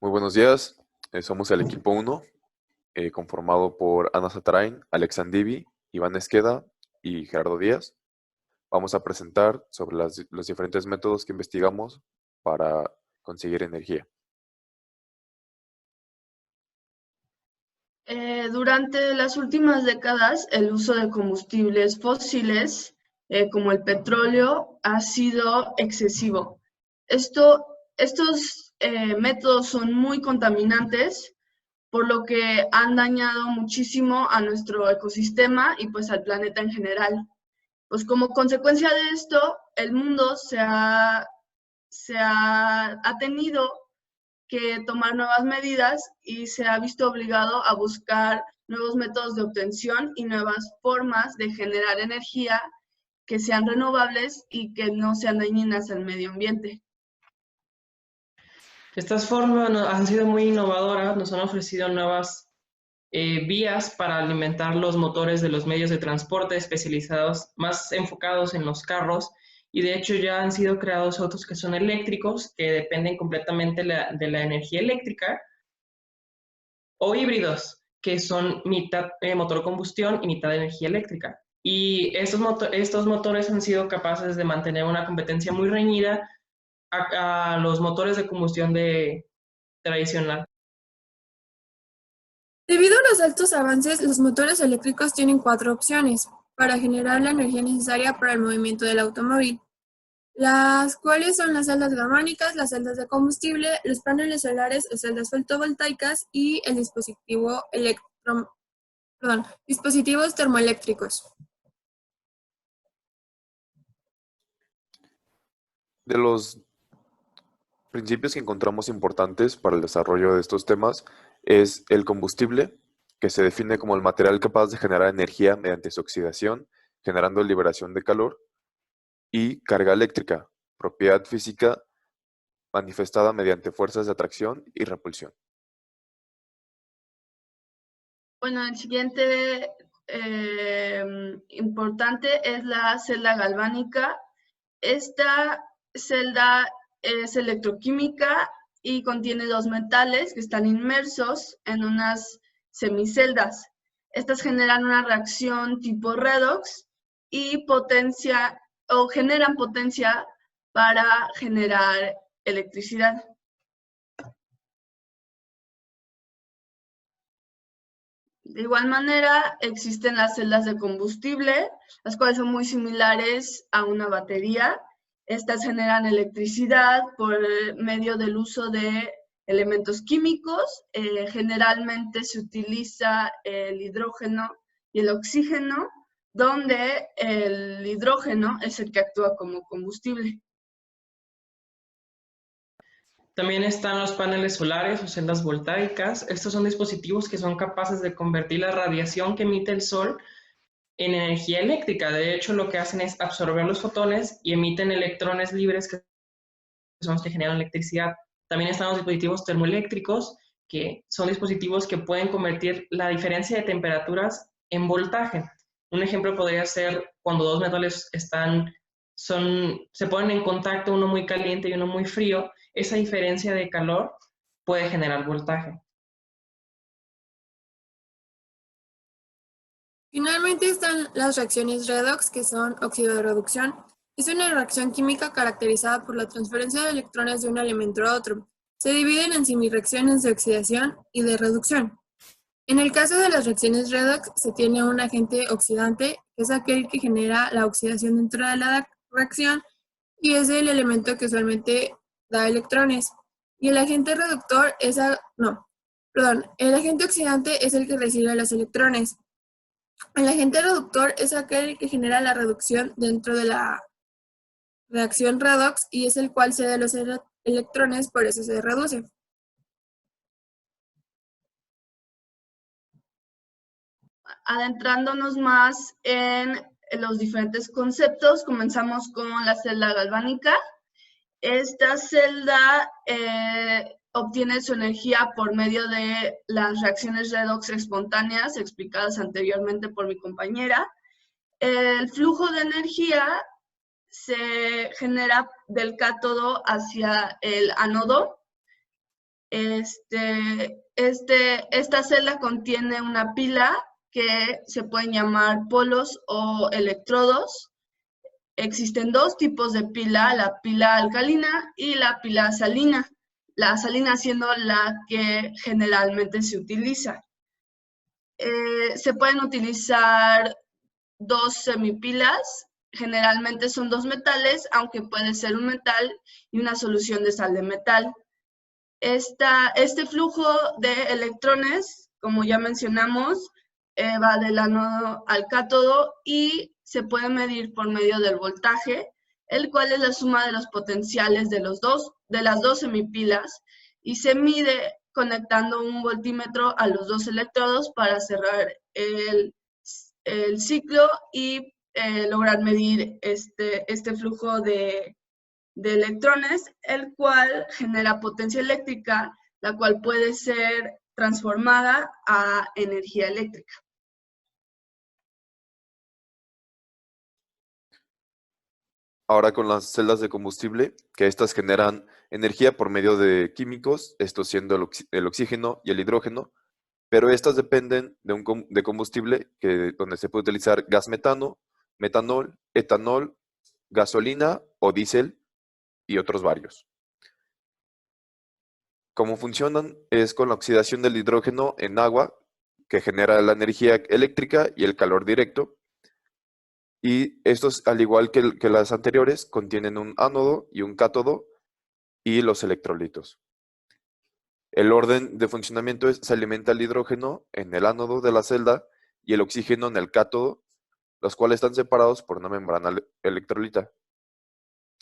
Muy buenos días, somos el equipo 1, conformado por Ana Satarain, Alex Andivi, Iván Esqueda y Gerardo Díaz. Vamos a presentar sobre los diferentes métodos que investigamos para conseguir energía. Durante las últimas décadas, el uso de combustibles fósiles, como el petróleo, ha sido excesivo. Estos métodos son muy contaminantes, por lo que han dañado muchísimo a nuestro ecosistema y pues al planeta en general. Pues como consecuencia de esto, el mundo ha tenido que tomar nuevas medidas y se ha visto obligado a buscar nuevos métodos de obtención y nuevas formas de generar energía que sean renovables y que no sean dañinas al medio ambiente. Estas formas han sido muy innovadoras, nos han ofrecido nuevas vías para alimentar los motores de los medios de transporte especializados, más enfocados en los carros, y de hecho ya han sido creados autos que son eléctricos, que dependen completamente de la energía eléctrica, o híbridos, que son mitad motor combustión y mitad energía eléctrica. Y estos motores han sido capaces de mantener una competencia muy reñida a los motores de combustión tradicional. Debido a los altos avances, los motores eléctricos tienen 4 opciones para generar la energía necesaria para el movimiento del automóvil, las cuales son las celdas galvánicas, las celdas de combustible, los paneles solares o celdas fotovoltaicas y el dispositivos termoeléctricos. De los principios que encontramos importantes para el desarrollo de estos temas es el combustible, que se define como el material capaz de generar energía mediante su oxidación, generando liberación de calor, y carga eléctrica, propiedad física manifestada mediante fuerzas de atracción y repulsión. Bueno, el siguiente importante es la celda galvánica. Esta celda es electroquímica y contiene 2 metales que están inmersos en unas semiceldas. Estas generan una reacción tipo redox y generan potencia para generar electricidad. De igual manera, existen las celdas de combustible, las cuales son muy similares a una batería. Estas generan electricidad por medio del uso de elementos químicos. Generalmente se utiliza el hidrógeno y el oxígeno, donde el hidrógeno es el que actúa como combustible. También están los paneles solares o celdas voltaicas. Estos son dispositivos que son capaces de convertir la radiación que emite el sol en energía eléctrica. De hecho, lo que hacen es absorber los fotones y emiten electrones libres que son los que generan electricidad. También están los dispositivos termoeléctricos, que son dispositivos que pueden convertir la diferencia de temperaturas en voltaje. Un ejemplo podría ser cuando dos metales se ponen en contacto, uno muy caliente y uno muy frío. Esa diferencia de calor puede generar voltaje. Finalmente están las reacciones redox, que son óxido de reducción. Es una reacción química caracterizada por la transferencia de electrones de un elemento a otro. Se dividen en semireacciones de oxidación y de reducción. En el caso de las reacciones redox, se tiene un agente oxidante, que es aquel que genera la oxidación dentro de la reacción y es el elemento que usualmente da electrones. Y el agente reductor el agente oxidante es el que recibe los electrones. El agente reductor es aquel que genera la reducción dentro de la reacción redox y es el cual cede los electrones, por eso se reduce. Adentrándonos más en los diferentes conceptos, comenzamos con la celda galvánica. Esta celda obtiene su energía por medio de las reacciones redox espontáneas explicadas anteriormente por mi compañera. El flujo de energía se genera del cátodo hacia el ánodo. Esta celda contiene una pila que se pueden llamar polos o electrodos. Existen dos tipos de pila, la pila alcalina y la pila salina. La salina siendo la que generalmente se utiliza. Se pueden utilizar dos semipilas, generalmente son dos metales, aunque puede ser un metal y una solución de sal de metal. Este flujo de electrones, como ya mencionamos, va del ánodo al cátodo y se puede medir por medio del voltaje, el cual es la suma de los potenciales de las dos semipilas, y se mide conectando un voltímetro a los dos electrodos para cerrar el ciclo y lograr medir este flujo de electrones, el cual genera potencia eléctrica, la cual puede ser transformada a energía eléctrica. Ahora con las celdas de combustible, que estas generan energía por medio de químicos, esto siendo el oxígeno y el hidrógeno, pero estas dependen de combustible donde se puede utilizar gas metano, metanol, etanol, gasolina o diésel y otros varios. Cómo funcionan es con la oxidación del hidrógeno en agua, que genera la energía eléctrica y el calor directo. Y estos, al igual que las anteriores, contienen un ánodo y un cátodo y los electrolitos. El orden de funcionamiento es: se alimenta el hidrógeno en el ánodo de la celda y el oxígeno en el cátodo, los cuales están separados por una membrana electrolita.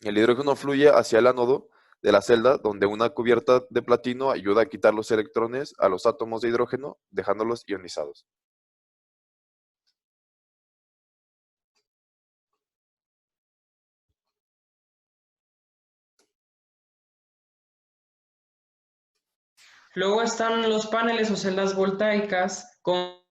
El hidrógeno fluye hacia el ánodo de la celda, donde una cubierta de platino ayuda a quitar los electrones a los átomos de hidrógeno, dejándolos ionizados. Luego están los paneles o celdas voltaicas. Como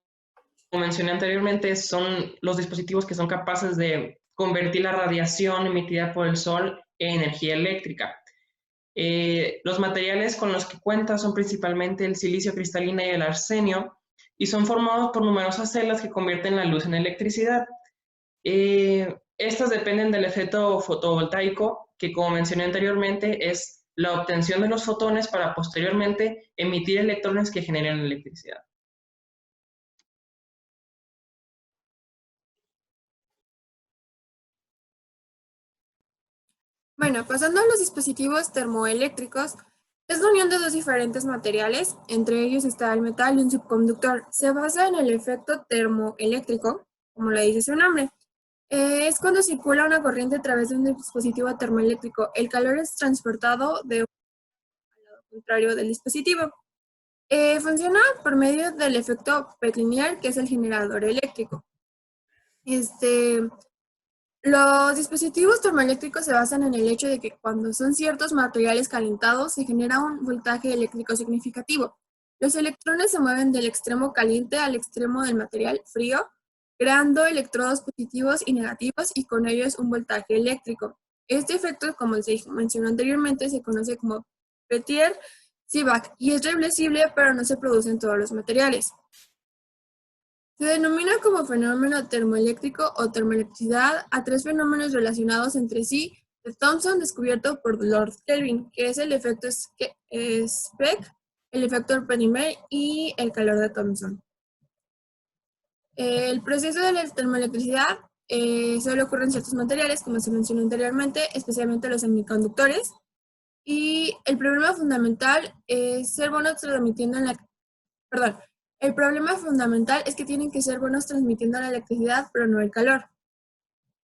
mencioné anteriormente, son los dispositivos que son capaces de convertir la radiación emitida por el sol en energía eléctrica. Los materiales con los que cuenta son principalmente el silicio cristalino y el arsenio, y son formados por numerosas celdas que convierten la luz en electricidad. Estas dependen del efecto fotovoltaico, que como mencioné anteriormente es la obtención de los fotones para posteriormente emitir electrones que generen electricidad. Bueno, pasando a los dispositivos termoeléctricos, es la unión de dos diferentes materiales, entre ellos está el metal y un subconductor. Se basa en el efecto termoeléctrico, como lo dice su nombre. Es cuando circula una corriente a través de un dispositivo termoeléctrico. El calor es transportado de un lado contrario del dispositivo. Funciona por medio del efecto Petrinier, que es el generador eléctrico. Los dispositivos termoeléctricos se basan en el hecho de que cuando son ciertos materiales calentados se genera un voltaje eléctrico significativo. Los electrones se mueven del extremo caliente al extremo del material frío, creando electrodos positivos y negativos y con ellos un voltaje eléctrico. Este efecto, como se mencionó anteriormente, se conoce como Pettier-Sivak y es reversible, pero no se produce en todos los materiales. Se denomina como fenómeno termoeléctrico o termoelectricidad a tres fenómenos relacionados entre sí de Thomson descubierto por Lord Kelvin, que es el efecto Speck, el efecto Pettier y el calor de Thomson. El proceso de la termoelectricidad solo ocurre en ciertos materiales, como se mencionó anteriormente, especialmente los semiconductores. Y el problema fundamental es ser buenos transmitiendo el problema fundamental es que tienen que ser buenos transmitiendo la electricidad, pero no el calor.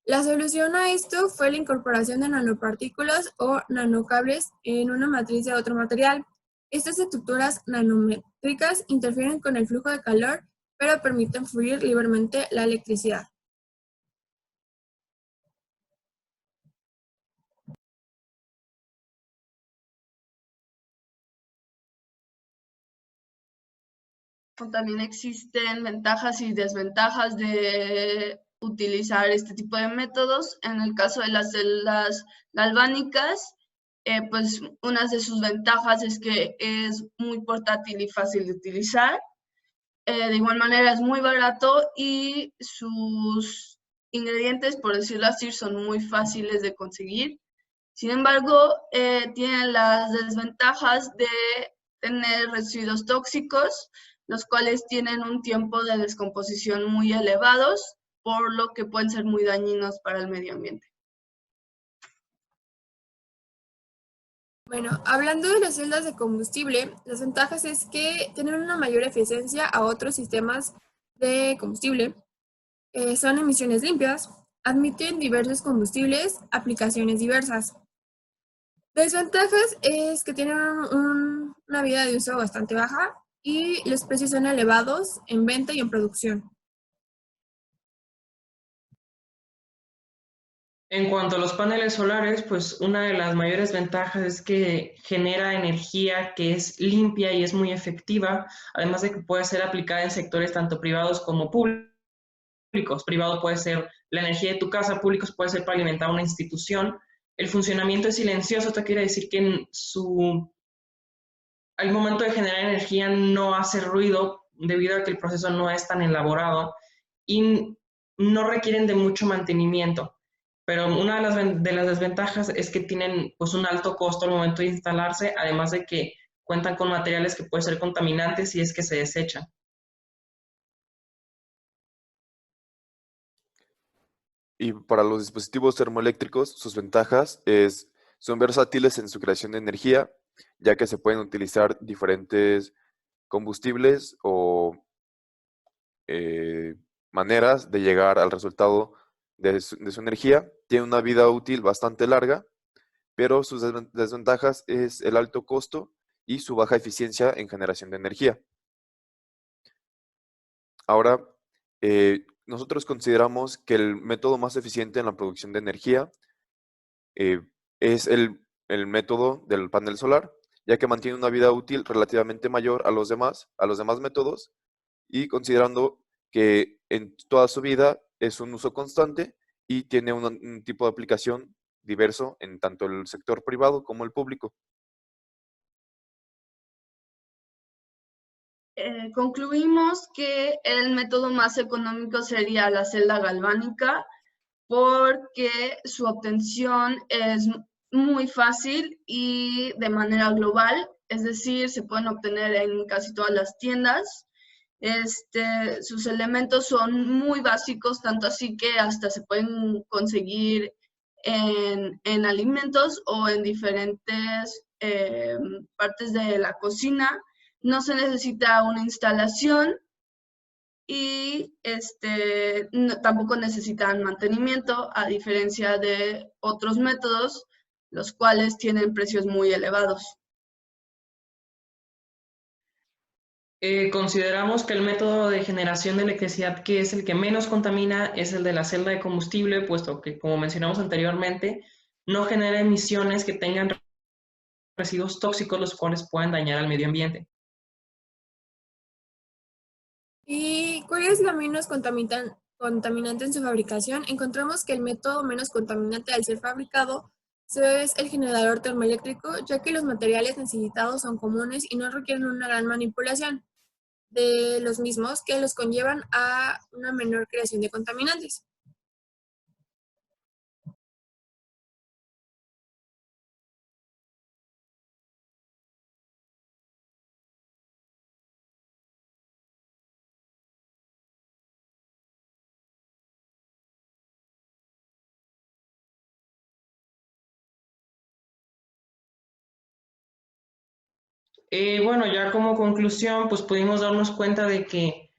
La solución a esto fue la incorporación de nanopartículas o nanocables en una matriz de otro material. Estas estructuras nanométricas interfieren con el flujo de calor, pero permiten fluir libremente la electricidad. También existen ventajas y desventajas de utilizar este tipo de métodos. En el caso de las celdas galvánicas, pues una de sus ventajas es que es muy portátil y fácil de utilizar. De igual manera es muy barato y sus ingredientes, por decirlo así, son muy fáciles de conseguir. Sin embargo, tienen las desventajas de tener residuos tóxicos, los cuales tienen un tiempo de descomposición muy elevados, por lo que pueden ser muy dañinos para el medio ambiente. Bueno, hablando de las celdas de combustible, las ventajas es que tienen una mayor eficiencia a otros sistemas de combustible, son emisiones limpias, admiten diversos combustibles, aplicaciones diversas. Desventajas es que tienen una vida de uso bastante baja y los precios son elevados en venta y en producción. En cuanto a los paneles solares, pues una de las mayores ventajas es que genera energía que es limpia y es muy efectiva, además de que puede ser aplicada en sectores tanto privados como públicos. Privado puede ser la energía de tu casa, públicos puede ser para alimentar una institución. El funcionamiento es silencioso, esto quiere decir que al momento de generar energía no hace ruido debido a que el proceso no es tan elaborado y no requieren de mucho mantenimiento. Pero una de las desventajas es que tienen pues un alto costo al momento de instalarse, además de que cuentan con materiales que pueden ser contaminantes si es que se desechan. Y para los dispositivos termoeléctricos, sus ventajas son versátiles en su creación de energía, ya que se pueden utilizar diferentes combustibles o maneras de llegar al resultado de su energía. Tiene una vida útil bastante larga, pero sus desventajas es el alto costo y su baja eficiencia en generación de energía. Ahora, nosotros consideramos que el método más eficiente en la producción de energía es el método del panel solar, ya que mantiene una vida útil relativamente mayor a los demás métodos, y considerando que en toda su vida es un uso constante y tiene un tipo de aplicación diverso en tanto el sector privado como el público. Concluimos que el método más económico sería la celda galvánica porque su obtención es muy fácil y de manera global, es decir, se pueden obtener en casi todas las tiendas. Sus elementos son muy básicos, tanto así que hasta se pueden conseguir en alimentos o en diferentes partes de la cocina. No se necesita una instalación y tampoco necesitan mantenimiento, a diferencia de otros métodos, los cuales tienen precios muy elevados. Consideramos que el método de generación de electricidad que es el que menos contamina es el de la celda de combustible, puesto que, como mencionamos anteriormente, no genera emisiones que tengan residuos tóxicos, los cuales puedan dañar al medio ambiente. ¿Y cuál es la menos contaminante en su fabricación? Encontramos que el método menos contaminante al ser fabricado es el generador termoeléctrico, ya que los materiales necesitados son comunes y no requieren una gran manipulación de los mismos que los conllevan a una menor creación de contaminantes. Bueno, ya como conclusión, pues pudimos darnos cuenta de que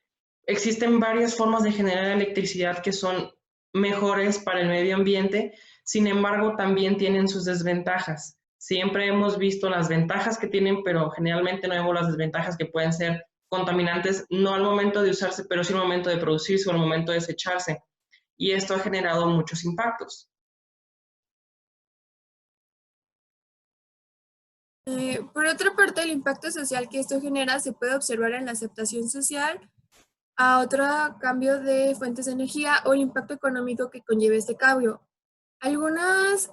existen varias formas de generar electricidad que son mejores para el medio ambiente, sin embargo, también tienen sus desventajas. Siempre hemos visto las ventajas que tienen, pero generalmente no vemos las desventajas que pueden ser contaminantes, no al momento de usarse, pero sí al momento de producirse o al momento de desecharse. Y esto ha generado muchos impactos. Por otra parte, el impacto social que esto genera se puede observar en la aceptación social a otro cambio de fuentes de energía o el impacto económico que conlleva este cambio. Algunas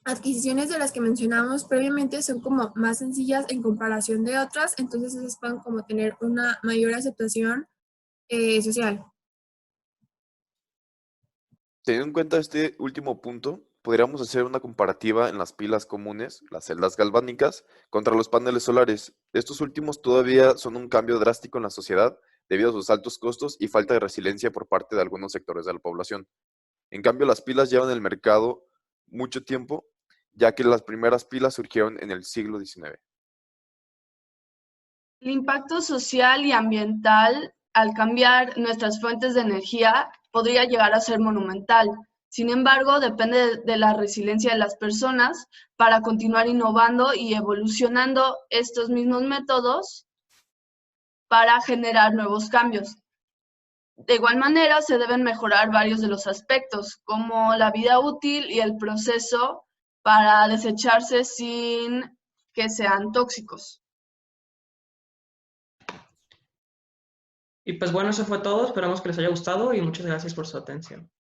adquisiciones de las que mencionamos previamente son como más sencillas en comparación de otras, entonces esas pueden como tener una mayor aceptación social. Teniendo en cuenta este último punto, podríamos hacer una comparativa en las pilas comunes, las celdas galvánicas, contra los paneles solares. Estos últimos todavía son un cambio drástico en la sociedad debido a sus altos costos y falta de resiliencia por parte de algunos sectores de la población. En cambio, las pilas llevan en el mercado mucho tiempo, ya que las primeras pilas surgieron en el siglo XIX. El impacto social y ambiental al cambiar nuestras fuentes de energía podría llegar a ser monumental. Sin embargo, depende de la resiliencia de las personas para continuar innovando y evolucionando estos mismos métodos para generar nuevos cambios. De igual manera, se deben mejorar varios de los aspectos, como la vida útil y el proceso para desecharse sin que sean tóxicos. Y pues bueno, eso fue todo. Esperamos que les haya gustado y muchas gracias por su atención.